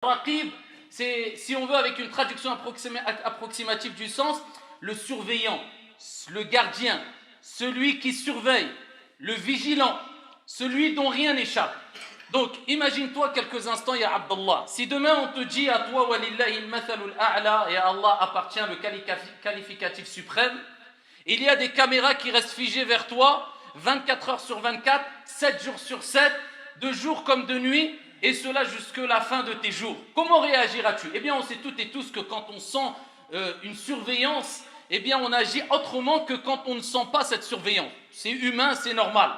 Raqib, c'est, si on veut, avec une traduction approximative du sens, le surveillant, le gardien, celui qui surveille, le vigilant, celui dont rien n'échappe. Donc, imagine-toi quelques instants, ya Abdallah. Si demain on te dit à toi, walillahi al-mathalul a'la, et à Allah appartient le qualificatif suprême, il y a des caméras qui restent figées vers toi, 24 heures sur 24, 7 jours sur 7, de jour comme de nuit, et cela jusque la fin de tes jours. Comment réagiras-tu? Eh bien, on sait toutes et tous que quand on sent une surveillance, eh bien, on agit autrement que quand on ne sent pas cette surveillance. C'est humain, c'est normal.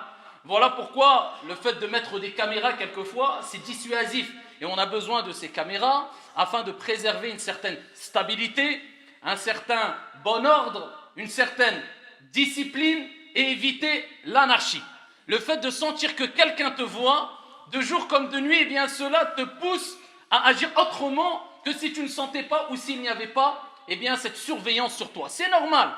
Voilà pourquoi le fait de mettre des caméras, quelquefois, c'est dissuasif. Et on a besoin de ces caméras afin de préserver une certaine stabilité, un certain bon ordre, une certaine discipline et éviter l'anarchie. Le fait de sentir que quelqu'un te voit, de jour comme de nuit, eh bien cela te pousse à agir autrement que si tu ne sentais pas ou s'il n'y avait pas eh bien, cette surveillance sur toi. C'est normal.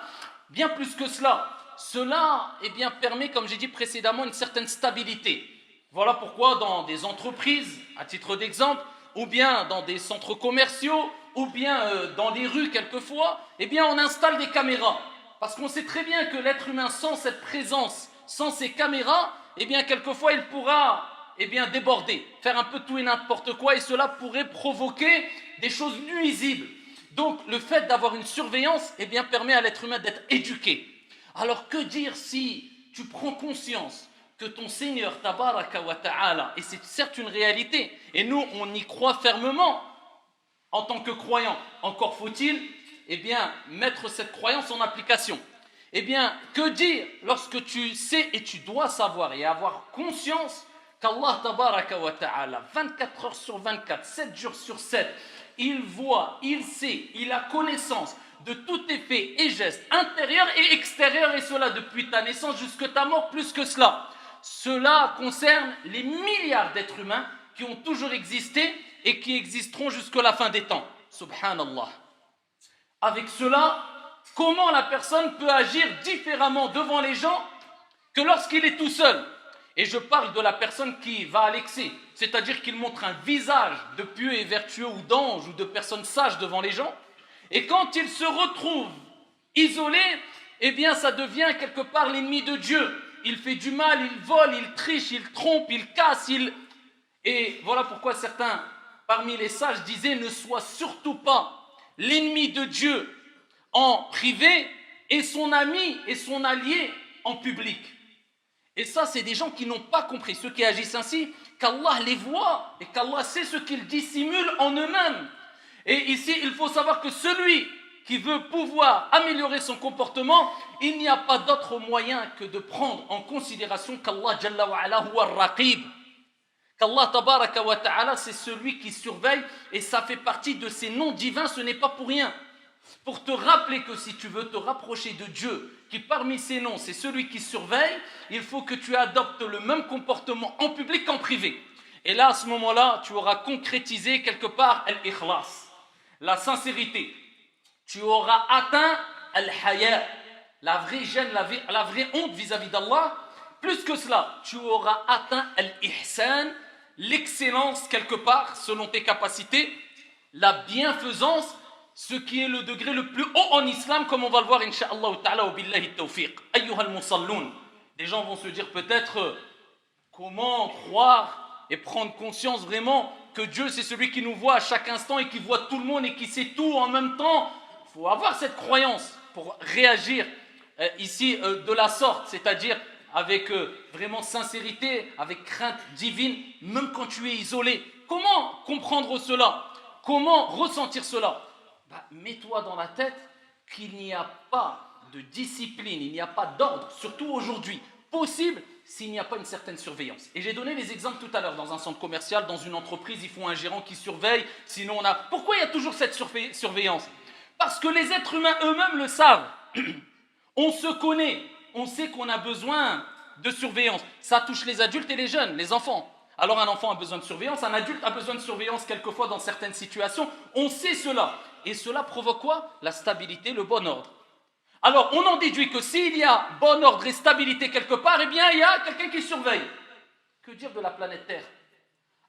Bien plus que cela. Cela eh bien, permet, comme j'ai dit précédemment, une certaine stabilité. Voilà pourquoi dans des entreprises, à titre d'exemple, ou bien dans des centres commerciaux, ou bien dans les rues quelquefois, eh bien, on installe des caméras. Parce qu'on sait très bien que l'être humain, sans cette présence, sans ces caméras, eh bien, quelquefois, il pourra eh bien, déborder, faire un peu tout et n'importe quoi, et cela pourrait provoquer des choses nuisibles. Donc, le fait d'avoir une surveillance eh bien, permet à l'être humain d'être éduqué. Alors, que dire si tu prends conscience que ton Seigneur, tabaraka wa ta'ala, et c'est certes une réalité, et nous, on y croit fermement en tant que croyants, encore faut-il eh bien, mettre cette croyance en application. Eh bien, que dire lorsque tu sais et tu dois savoir et avoir conscience qu'Allah tabaraka wa ta'ala, 24 heures sur 24, 7 jours sur 7, il voit, il sait, il a connaissance de tous tes faits et gestes intérieurs et extérieurs, et cela depuis ta naissance jusqu'à ta mort, plus que cela. Cela concerne les milliards d'êtres humains qui ont toujours existé et qui existeront jusqu'à la fin des temps. Subhanallah. Avec cela, comment la personne peut agir différemment devant les gens que lorsqu'il est tout seul? Et je parle de la personne qui va à l'excès, c'est-à-dire qu'il montre un visage de pieux et vertueux ou d'ange ou de personne sage devant les gens. Et quand il se retrouve isolé, eh bien ça devient quelque part l'ennemi de Dieu. Il fait du mal, il vole, il triche, il trompe, il casse, Et voilà pourquoi certains parmi les sages disaient ne sois surtout pas l'ennemi de Dieu en privé et son ami et son allié en public. Et ça, c'est des gens qui n'ont pas compris, ceux qui agissent ainsi, qu'Allah les voit et qu'Allah sait ce qu'ils dissimulent en eux-mêmes. Et ici, il faut savoir que celui qui veut pouvoir améliorer son comportement, il n'y a pas d'autre moyen que de prendre en considération qu'Allah Jalla wa Ala huwa ar-Raqib. Qu'Allah Tabaraka wa Ta'ala, c'est celui qui surveille, et ça fait partie de ses noms divins, ce n'est pas pour rien. Pour te rappeler que si tu veux te rapprocher de Dieu, qui parmi ses noms c'est celui qui surveille, il faut que tu adoptes le même comportement en public qu'en privé. Et là, à ce moment-là, tu auras concrétisé quelque part al-ikhlas, la sincérité. Tu auras atteint al-haya, la vraie gêne, la vraie honte vis-à-vis d'Allah. Plus que cela, tu auras atteint al-ihsan, l'excellence quelque part, selon tes capacités, la bienfaisance, ce qui est le degré le plus haut en islam, comme on va le voir, incha'Allah ta'ala, wa billahi tawfiq. Ayyuhal musalloun. Des gens vont se dire peut-être, comment croire et prendre conscience vraiment que Dieu, c'est celui qui nous voit à chaque instant et qui voit tout le monde et qui sait tout en même temps. Il faut avoir cette croyance pour réagir ici de la sorte, c'est-à-dire avec vraiment sincérité, avec crainte divine, même quand tu es isolé. Comment comprendre cela? Comment ressentir cela? Mets-toi dans la tête qu'il n'y a pas de discipline, il n'y a pas d'ordre, surtout aujourd'hui, possible s'il n'y a pas une certaine surveillance. Et j'ai donné les exemples tout à l'heure, dans un centre commercial, dans une entreprise, il faut un gérant qui surveille, sinon on a... Pourquoi il y a toujours cette surveillance? Parce que les êtres humains eux-mêmes le savent. On se connaît, on sait qu'on a besoin de surveillance. Ça touche les adultes et les jeunes, les enfants. Alors un enfant a besoin de surveillance, un adulte a besoin de surveillance quelquefois dans certaines situations. On sait cela. Et cela provoque quoi? La stabilité, le bon ordre. Alors on en déduit que s'il y a bon ordre et stabilité quelque part, eh bien il y a quelqu'un qui surveille. Que dire de la planète Terre?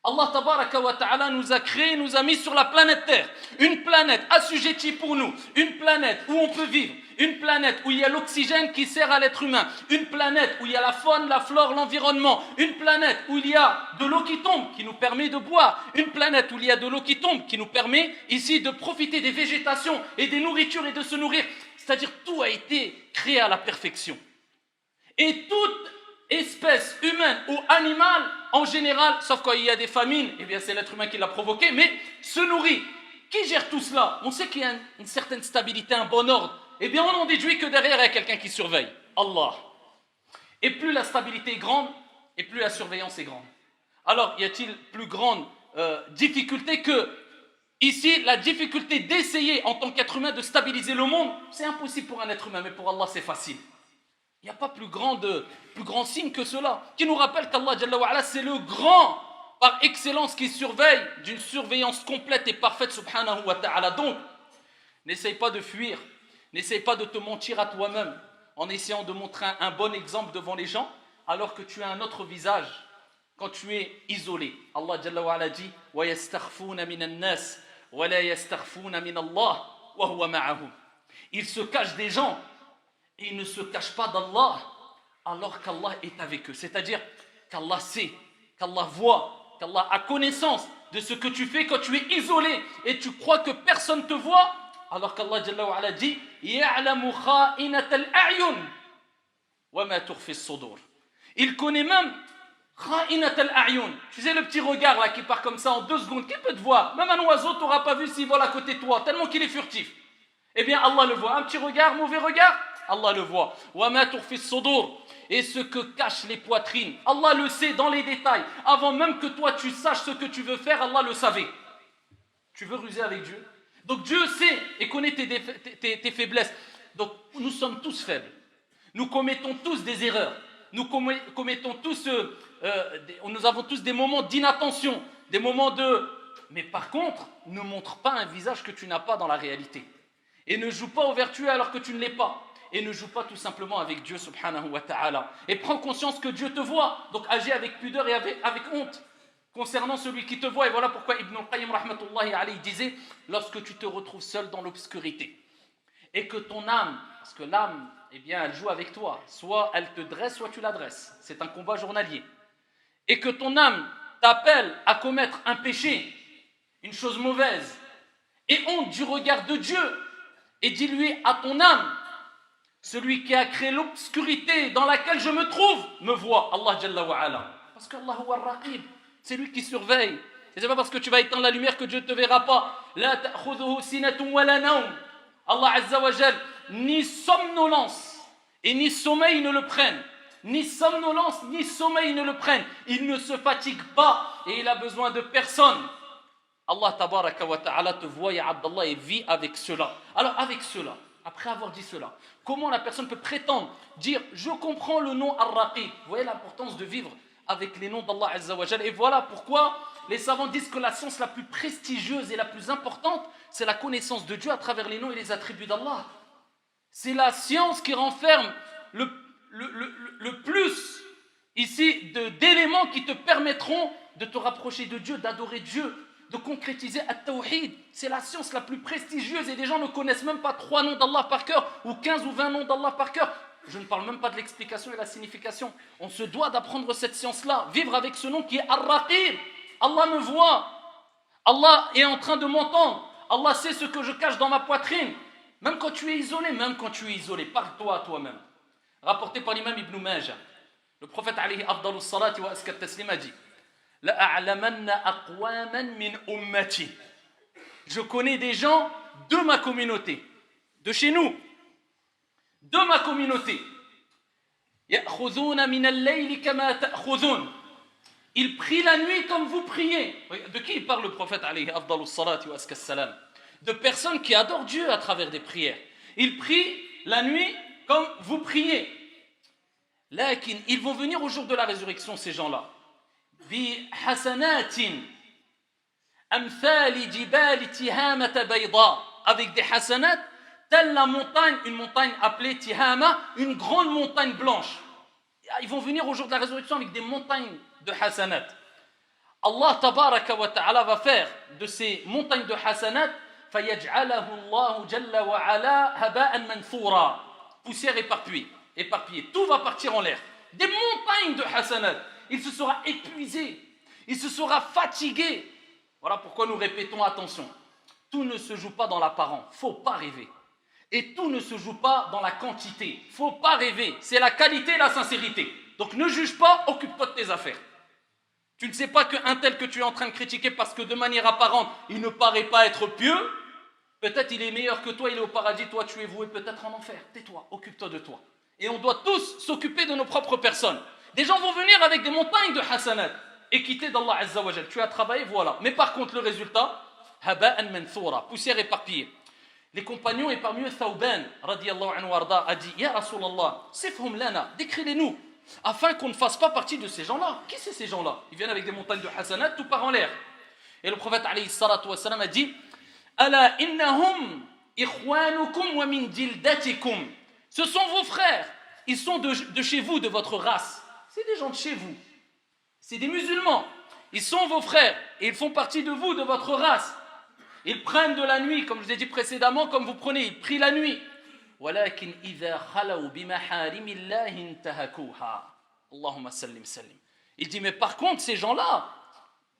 Allah tabaraka wa ta'ala nous a créés, nous a mis sur la planète Terre. Une planète assujettie pour nous. Une planète où on peut vivre. Une planète où il y a l'oxygène qui sert à l'être humain. Une planète où il y a la faune, la flore, l'environnement. Une planète où il y a de l'eau qui tombe, qui nous permet de boire. Une planète où il y a de l'eau qui tombe, qui nous permet ici de profiter des végétations et des nourritures et de se nourrir. C'est-à-dire tout a été créé à la perfection. Et toute espèce humaine ou animale, en général, sauf quand il y a des famines, eh bien c'est l'être humain qui l'a provoqué, mais se nourrit. Qui gère tout cela? On sait qu'il y a une certaine stabilité, un bon ordre. Eh bien on en déduit que derrière il y a quelqu'un qui surveille. Allah. Et plus la stabilité est grande, et plus la surveillance est grande. Alors, y a-t-il plus grande difficulté que ici, la difficulté d'essayer en tant qu'être humain de stabiliser le monde? C'est impossible pour un être humain, mais pour Allah c'est facile. Il n'y a pas plus grand signe que cela, qui nous rappelle qu'Allah Jalla wa Ala, c'est le grand par excellence qui surveille d'une surveillance complète et parfaite subhanahu wa ta'ala. Donc, n'essaye pas de fuir, n'essaye pas de te mentir à toi-même en essayant de montrer un bon exemple devant les gens alors que tu as un autre visage quand tu es isolé. Allah Jalla wa Ala dit wa yastakhfuna minan nas wa la yastakhfuna min Allah wa huwa ma'ahum. Ils se cachent des gens et ils ne se cachent pas d'Allah alors qu'Allah est avec eux. C'est-à-dire qu'Allah sait, qu'Allah voit, qu'Allah a connaissance de ce que tu fais quand tu es isolé et tu crois que personne ne te voit, alors qu'Allah Jalla wa Ala dit يَعْلَمُ خَائِنَةَ الْأَعْيُنِ وَمَا تُخْفِي الصُّدُورِ. Il connaît même خَائِنَةَ الْأَعْيُنِ. Tu sais le petit regard là qui part comme ça en 2 secondes, qui peut te voir? Même un oiseau tu n'auras pas vu s'il vole à côté de toi, tellement qu'il est furtif. Eh bien Allah le voit. Un petit regard, mauvais regard, Allah le voit. وَمَا تُخْفِي الصُّدُورِ. Et ce que cachent les poitrines, Allah le sait dans les détails. Avant même que toi tu saches ce que tu veux faire, Allah le savait. Tu veux ruser avec Dieu? Donc Dieu sait et connaît tes faiblesses. Donc nous sommes tous faibles. Nous commettons tous des erreurs. Nous commettons tous, nous avons tous des moments d'inattention, des moments de... Mais par contre, ne montre pas un visage que tu n'as pas dans la réalité. Et ne joue pas au vertueux alors que tu ne l'es pas. Et ne joue pas tout simplement avec Dieu subhanahu wa ta'ala. Et prends conscience que Dieu te voit. Donc agis avec pudeur et avec honte concernant celui qui te voit. Et voilà pourquoi Ibn al-Qayyim rahmatullahi alayhi disait, lorsque tu te retrouves seul dans l'obscurité et que ton âme, parce que l'âme, eh bien, elle joue avec toi, soit elle te dresse, soit tu la dresses. C'est un combat journalier. Et que ton âme t'appelle à commettre un péché, une chose mauvaise, et honte du regard de Dieu, et dis-lui à ton âme, celui qui a créé l'obscurité dans laquelle je me trouve, me voit, Allah Jalla wa Ala. Parce qu'Allah huwa ar-Raqib, c'est lui qui surveille. Et c'est pas parce que tu vas éteindre la lumière que Dieu ne te verra pas. La ta'khudhuhu sinatun wa la nawm. Allah Azza wa Jal, ni somnolence et ni sommeil ne le prennent. Ni somnolence, ni sommeil ne le prennent. Il ne se fatigue pas et il a besoin de personne. Allah tabaraka wa ta'ala te voit, ya Abdallah, et vit avec cela. Alors avec cela, après avoir dit cela, comment la personne peut prétendre dire je comprends le nom Ar-Raqib? Vous voyez l'importance de vivre avec les noms d'Allah Azza wa Jal. Et voilà pourquoi les savants disent que la science la plus prestigieuse et la plus importante, c'est la connaissance de Dieu à travers les noms et les attributs d'Allah. C'est la science qui renferme le plus ici d'éléments qui te permettront de te rapprocher de Dieu, d'adorer Dieu, de concrétiser At-Tawhid. C'est la science la plus prestigieuse et des gens ne connaissent même pas 3 noms d'Allah par cœur ou 15 ou 20 noms d'Allah par cœur. Je ne parle même pas de l'explication et la signification. On se doit d'apprendre cette science-là, vivre avec ce nom qui est Ar-Raqib. Allah me voit. Allah est en train de m'entendre. Allah sait ce que je cache dans ma poitrine. Même quand tu es isolé, parle-toi à toi-même. Rapporté par l'imam Ibn Majah, le prophète alayhi afdalus salati wa askat taslim a dit la'a'lamanna aqwaman min ummati. Je connais des gens de ma communauté, de chez nous, de ma communauté. Ya'khudhuna min al-layli kama ta'khudhun. Ils prient la nuit comme vous priez. De qui il parle le prophète alayhi afdalus salati wa askat salam? De personnes qui adorent Dieu à travers des prières. Ils prient la nuit comme vous priez. Lakin, ils vont venir au jour de la résurrection, ces gens-là. Bi hasanatin amthali jibal tihamata bayda, avec des hasanat, telle la montagne, une montagne appelée Tihama, une grande montagne blanche. Ils vont venir au jour de la résurrection avec des montagnes de hasanat. Allah tabaraka wa ta'ala va faire de ces montagnes de hasanat فَيَجْعَلَهُ اللَّهُ جَلَّ وَعَلَا هَبَاءً مَنْثُورًا, poussière éparpillée. Tout va partir en l'air. Des montagnes de hasanat. Il se sera épuisé, il se sera fatigué. Voilà pourquoi nous répétons, attention, tout ne se joue pas dans l'apparent, faut pas rêver. Et tout ne se joue pas dans la quantité, faut pas rêver. C'est la qualité et la sincérité. Donc ne juge pas, occupe-toi de tes affaires. Tu ne sais pas qu'un tel que tu es en train de critiquer parce que de manière apparente, il ne paraît pas être pieux, peut-être il est meilleur que toi, il est au paradis, toi tu es voué peut-être en enfer. Tais-toi, occupe-toi de toi. Et on doit tous s'occuper de nos propres personnes. Des gens vont venir avec des montagnes de hasanat et quitter d'Allah Azza wa Jal. Tu as travaillé, voilà. Mais par contre, le résultat, haba'an manthura, poussière éparpillée. Les compagnons, et parmi eux, Thawban, radiyallahu anhu warda, a dit, Ya Rasulallah, sifhum lana, décris-les-nous, afin qu'on ne fasse pas partie de ces gens-là. Qui c'est ces gens-là? Ils viennent avec des montagnes de hasanat, tout part en l'air. Et le prophète, alayhi salatu wa salam, a dit, Ala innahum ikhwanukum wa min jildatikum. Ce sont vos frères, ils sont de chez vous, de votre race. C'est des gens de chez vous. C'est des musulmans. Ils sont vos frères et ils font partie de vous, de votre race. Ils prennent de la nuit, comme je vous ai dit précédemment, comme vous prenez, ils prient la nuit. ولكن إذا خلوا بمحارم الله انتهكوها. Allahumma sallim sallim. Il dit, mais par contre, ces gens-là,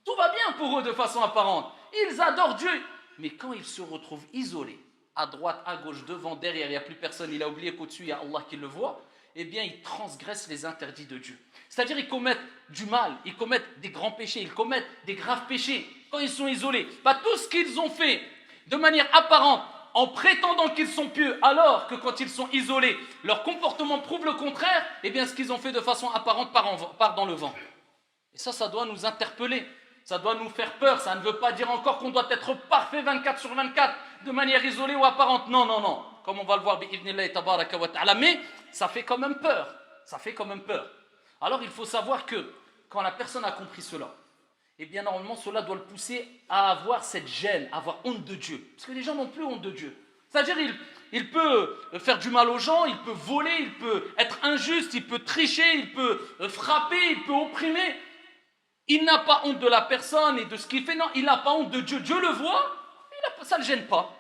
tout va bien pour eux de façon apparente. Ils adorent Dieu. Mais quand ils se retrouvent isolés, à droite, à gauche, devant, derrière, il n'y a plus personne, il a oublié qu'au-dessus, il y a Allah qui le voit, eh bien, ils transgressent les interdits de Dieu. C'est-à-dire, ils commettent du mal, ils commettent des grands péchés, ils commettent des graves péchés. Quand ils sont isolés, tout ce qu'ils ont fait de manière apparente, en prétendant qu'ils sont pieux, alors que quand ils sont isolés, leur comportement prouve le contraire, eh bien, ce qu'ils ont fait de façon apparente part dans le vent. Et ça doit nous interpeller. Ça doit nous faire peur. Ça ne veut pas dire encore qu'on doit être parfait 24 sur 24, de manière isolée ou apparente. Non. Comme on va le voir, bi'idhnillahi tabaraka wa ta'ala. Mais ça fait quand même peur. Alors il faut savoir que quand la personne a compris cela, eh bien normalement cela doit le pousser à avoir cette gêne, à avoir honte de Dieu. Parce que les gens n'ont plus honte de Dieu. C'est-à-dire il peut faire du mal aux gens, il peut voler, il peut être injuste, il peut tricher, il peut frapper, il peut opprimer. Il n'a pas honte de la personne et de ce qu'il fait. Non, il n'a pas honte de Dieu. Dieu le voit, ça ne le gêne pas.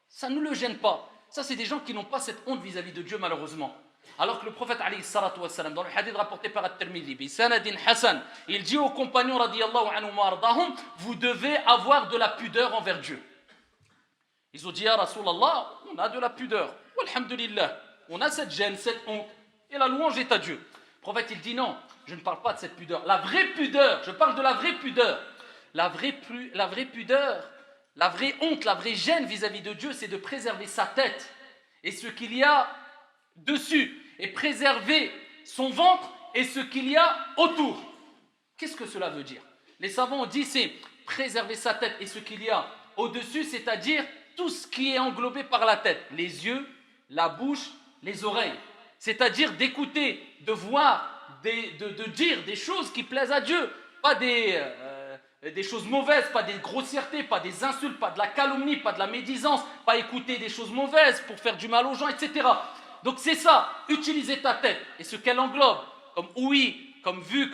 Ça ne le gêne pas. Ça, c'est des gens qui n'ont pas cette honte vis-à-vis de Dieu, malheureusement. Alors que le prophète, alayhi salatu wassalam, dans le hadith rapporté par At-Tirmidhi, bi sanadin hasan, il dit aux compagnons, radiyallahu anhum wa ardahum, vous devez avoir de la pudeur envers Dieu. Ils ont dit, ya Rasulallah, on a de la pudeur. Alhamdulillah, on a cette gêne, cette honte. Et la louange est à Dieu. Le prophète, il dit non, je ne parle pas de cette pudeur. La vraie pudeur, je parle de la vraie pudeur. La vraie pudeur, la vraie honte, la vraie gêne vis-à-vis de Dieu, c'est de préserver sa tête et ce qu'il y a dessus, et préserver son ventre et ce qu'il y a autour. Qu'est-ce que cela veut dire? Les savants ont dit c'est préserver sa tête et ce qu'il y a au-dessus, c'est-à-dire tout ce qui est englobé par la tête, les yeux, la bouche, les oreilles. C'est-à-dire d'écouter, de voir, de dire des choses qui plaisent à Dieu, pas des choses mauvaises, pas des grossièretés, pas des insultes, pas de la calomnie, pas de la médisance, pas écouter des choses mauvaises pour faire du mal aux gens, etc. Donc c'est ça, utiliser ta tête et ce qu'elle englobe, comme ouïe, comme vue,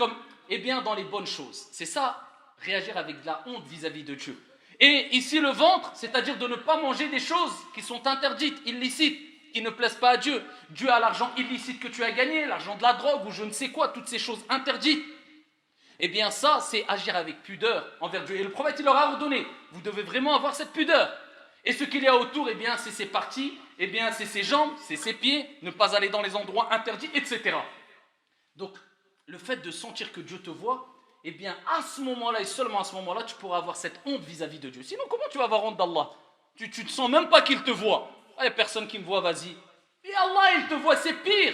eh bien dans les bonnes choses. C'est ça, réagir avec de la honte vis-à-vis de Dieu. Et ici le ventre, c'est-à-dire de ne pas manger des choses qui sont interdites, illicites, qui ne plaisent pas à Dieu. Dieu a l'argent illicite que tu as gagné, l'argent de la drogue ou je ne sais quoi, toutes ces choses interdites. Eh bien ça, c'est agir avec pudeur envers Dieu. Et le prophète, il leur a ordonné, vous devez vraiment avoir cette pudeur. Et ce qu'il y a autour, eh bien c'est ses parties, eh bien c'est ses jambes, c'est ses pieds, ne pas aller dans les endroits interdits, etc. Donc, le fait de sentir que Dieu te voit, eh bien à ce moment-là et seulement à ce moment-là, tu pourras avoir cette honte vis-à-vis de Dieu. Sinon, comment tu vas avoir honte d'Allah? Tu ne sens même pas qu'il te voit. Il n'y a personne qui me voit, vas-y. Et Allah, il te voit, c'est pire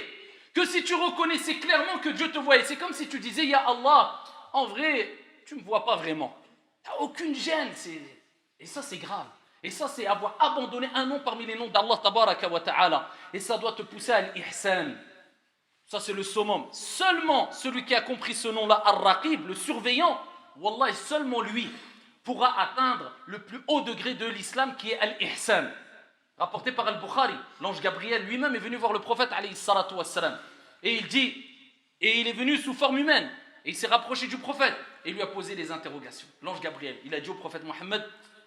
que si tu reconnaissais clairement que Dieu te voyait. C'est comme si tu disais, Ya Allah, en vrai, tu ne me vois pas vraiment. Il n'y a aucune gêne. Et ça, c'est grave. Et ça, c'est avoir abandonné un nom parmi les noms d'Allah tabaraka wa ta'ala. Et ça doit te pousser à l'ihsan. Ça, c'est le summum. Seulement celui qui a compris ce nom-là, Ar-Raqib, le surveillant, Wallah, seulement lui pourra atteindre le plus haut degré de l'islam qui est Al-Ihsan. Rapporté par Al-Bukhari, l'ange Gabriel lui-même est venu voir le prophète alayhi salatu wassalam. Et il dit, et il est venu sous forme humaine. Et il s'est rapproché du prophète et il lui a posé des interrogations. L'ange Gabriel, il a dit au prophète Mohammed,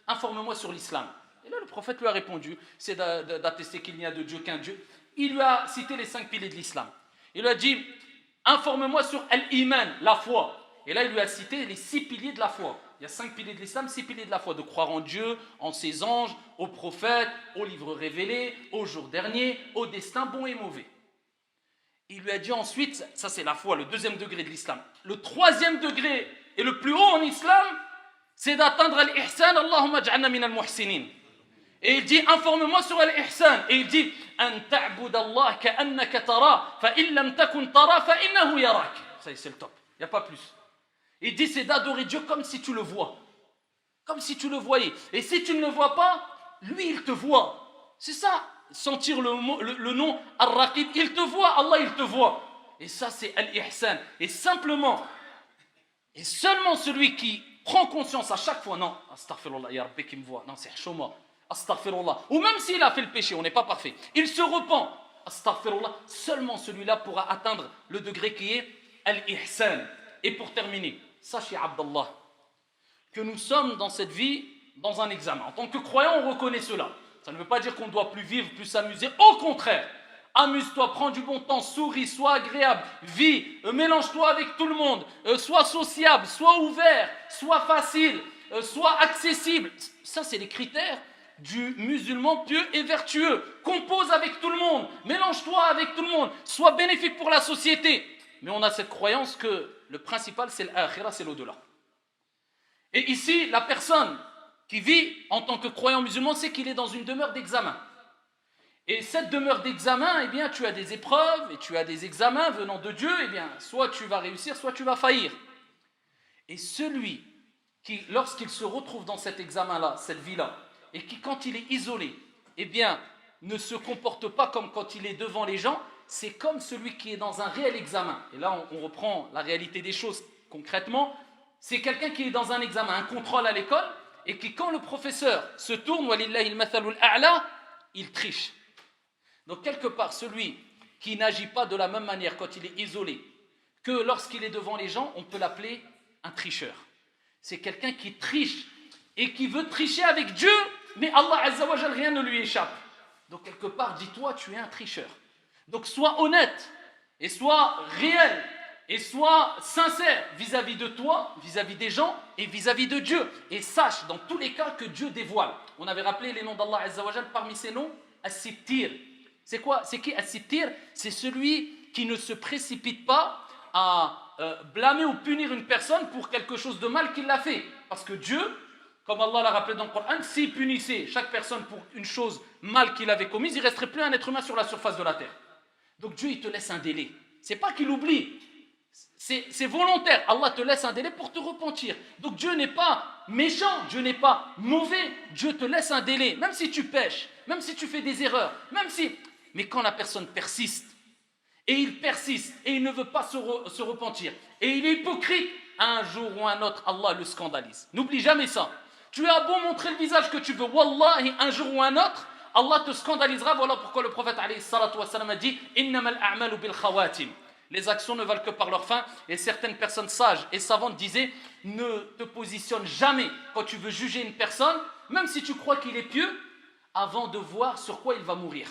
informe-moi sur l'islam. Et là, le prophète lui a répondu, c'est d'attester qu'il n'y a de Dieu qu'un Dieu. Il lui a cité les 5 piliers de l'islam. Il lui a dit, informe-moi sur al-iman, la foi. Et là, il lui a cité les 6 piliers de la foi. Il y a 5 piliers de l'islam, 6 piliers de la foi. De croire en Dieu, en ses anges, aux prophètes, aux livres révélés, au jour dernier, au destin bon et mauvais. Il lui a dit ensuite, ça c'est la foi, le 2e degré de l'islam. Le 3e degré et le plus haut en islam, c'est d'atteindre al-ihsan, Allahumma ja'alna min al-muhsinin. Et il dit, informe-moi sur al-ihsan. Et il dit, an ta'bud Allah ka'annaka tara, fa in lam takun tara, fa innahu yarak. Ça c'est le top, il n'y a pas plus. Il dit, c'est d'adorer Dieu comme si tu le vois. Comme si tu le voyais. Et si tu ne le vois pas, lui il te voit. C'est ça, sentir le nom Ar-Raqib, il te voit, Allah il te voit. Et ça c'est al-ihsan. Et simplement, et seulement celui qui prend conscience à chaque fois, non, astaghfirullah, ya Rabbi qui me voit, non c'est Hchouma, astaghfirullah, ou même s'il a fait le péché, on n'est pas parfait, il se repent, astaghfirullah, seulement celui-là pourra atteindre le degré qui est al-ihsan. Et pour terminer, sachez Abdallah, que nous sommes dans cette vie dans un examen. En tant que croyant, on reconnaît cela. Ça ne veut pas dire qu'on ne doit plus vivre, plus s'amuser. Au contraire, amuse-toi, prends du bon temps, souris, sois agréable, vis, mélange-toi avec tout le monde, sois sociable, sois ouvert, sois facile, sois accessible. Ça, c'est les critères du musulman pieux et vertueux. Compose avec tout le monde, mélange-toi avec tout le monde, sois bénéfique pour la société. Mais on a cette croyance que le principal, c'est l'akhira, c'est l'au-delà. Et ici, la personne qui vit en tant que croyant musulman, c'est qu'il est dans une demeure d'examen. Et cette demeure d'examen, eh bien, tu as des épreuves et tu as des examens venant de Dieu, eh bien, soit tu vas réussir, soit tu vas faillir. Et celui qui, lorsqu'il se retrouve dans cet examen-là, cette vie-là, et qui, quand il est isolé, eh bien, ne se comporte pas comme quand il est devant les gens, c'est comme celui qui est dans un réel examen. Et là, on reprend la réalité des choses concrètement. C'est quelqu'un qui est dans un examen, un contrôle à l'école, et qui, quand le professeur se tourne, walillahi al-mathalul a'la, il triche. Donc, quelque part, celui qui n'agit pas de la même manière quand il est isolé que lorsqu'il est devant les gens, on peut l'appeler un tricheur. C'est quelqu'un qui triche et qui veut tricher avec Dieu, mais Allah Azza wa Jal, rien ne lui échappe. Donc, quelque part, dis-toi, tu es un tricheur. Donc, sois honnête et sois réel et sois sincère vis-à-vis de toi, vis-à-vis des gens et vis-à-vis de Dieu. Et sache, dans tous les cas, que Dieu dévoile. On avait rappelé les noms d'Allah Azza wa Jal, parmi ces noms, As-Sittir. C'est quoi? C'est qui As-Sittir? C'est celui qui ne se précipite pas à blâmer ou punir une personne pour quelque chose de mal qu'il a fait. Parce que Dieu, comme Allah l'a rappelé dans le Coran, s'il punissait chaque personne pour une chose mal qu'il avait commise, il ne resterait plus un être humain sur la surface de la terre. Donc Dieu, il te laisse un délai. C'est pas qu'il oublie, c'est volontaire. Allah te laisse un délai pour te repentir. Donc Dieu n'est pas méchant, Dieu n'est pas mauvais. Dieu te laisse un délai, même si tu pèches, même si tu fais des erreurs, même si... Mais quand la personne persiste, et il persiste, et il ne veut pas se repentir, et il est hypocrite, un jour ou un autre, Allah le scandalise. N'oublie jamais ça. Tu as beau montrer le visage que tu veux, wallahi, un jour ou un autre, Allah te scandalisera. Voilà pourquoi le prophète alayhi salatu wa salam a dit Innamal a'malu bil khawatim. Les actions ne valent que par leur fin. Et certaines personnes sages et savantes disaient ne te positionne jamais quand tu veux juger une personne, même si tu crois qu'il est pieux, avant de voir sur quoi il va mourir.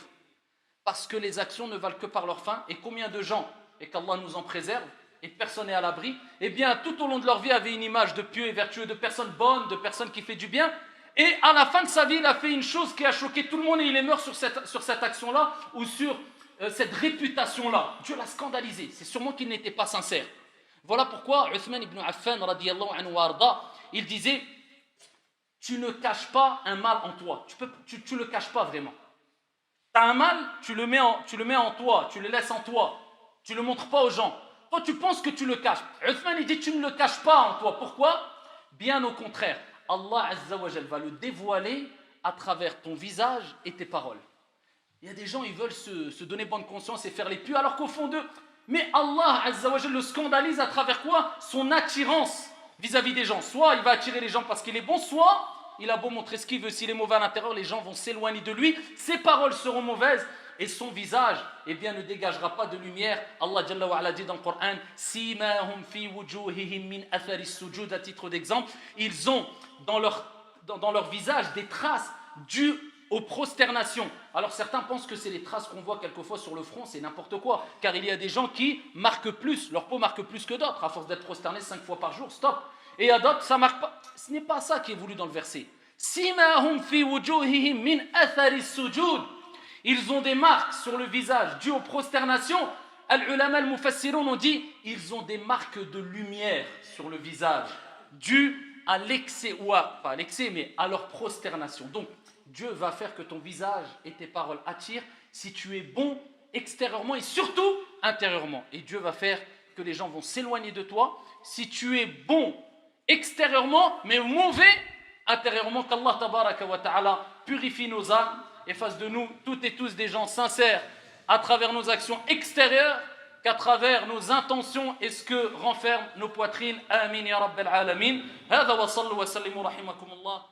Parce que les actions ne valent que par leur fin. Et combien de gens, et qu'Allah nous en préserve, et personne n'est à l'abri, eh bien tout au long de leur vie avaient une image de pieux et vertueux, de personnes bonnes, de personnes qui font du bien. Et à la fin de sa vie, il a fait une chose qui a choqué tout le monde et il est mort sur cette action-là ou sur cette réputation-là. Dieu l'a scandalisé. C'est sûrement qu'il n'était pas sincère. Voilà pourquoi Uthman ibn Affan, radiyallahu anhu arda, il disait tu ne caches pas un mal en toi. Tu le caches pas vraiment. Tu as un mal, tu le mets en toi, tu le laisses en toi. Tu ne le montres pas aux gens. Toi, tu penses que tu le caches. Uthman, il dit tu ne le caches pas en toi. Pourquoi? Bien au contraire. Allah Azza wa Jal va le dévoiler à travers ton visage et tes paroles. Il y a des gens, ils veulent se donner bonne conscience et faire les pieux, alors qu'au fond d'eux, mais Allah Azza wa Jal le scandalise à travers quoi? Son attirance vis-à-vis des gens. Soit il va attirer les gens parce qu'il est bon, soit il a beau montrer ce qu'il veut, s'il est mauvais à l'intérieur, les gens vont s'éloigner de lui, ses paroles seront mauvaises, et son visage, eh bien, ne dégagera pas de lumière. Allah Jalla wa Ala dit dans le Coran, Simahum fi wujuhihim min athari sujud, à titre d'exemple, ils ont dans leur visage des traces dues aux prosternations. Alors certains pensent que c'est les traces qu'on voit quelquefois sur le front, c'est n'importe quoi, car il y a des gens qui marquent plus, leur peau marque plus que d'autres, à force d'être prosternés 5 fois par jour, stop. Et il y a d'autres, ça marque pas. Ce n'est pas ça qui est voulu dans le verset. Simahum fi wujuhihim min athari sujud. Ils ont des marques sur le visage dues aux prosternations. Al-ulama al-mufassirun ont dit, ils ont des marques de lumière sur le visage, dues à l'excès, ou pas à l'excès, mais à leur prosternation. Donc, Dieu va faire que ton visage et tes paroles attirent si tu es bon extérieurement et surtout intérieurement. Et Dieu va faire que les gens vont s'éloigner de toi si tu es bon extérieurement mais mauvais intérieurement. Qu'Allah tabaraka wa ta'ala purifie nos âmes et fasse de nous toutes et tous des gens sincères à travers nos actions extérieures qu'à travers nos intentions et ce que renferment nos poitrines. Amin ya Rabbal Alamin. Hada wa sallu wa sallimu rahimakumullah.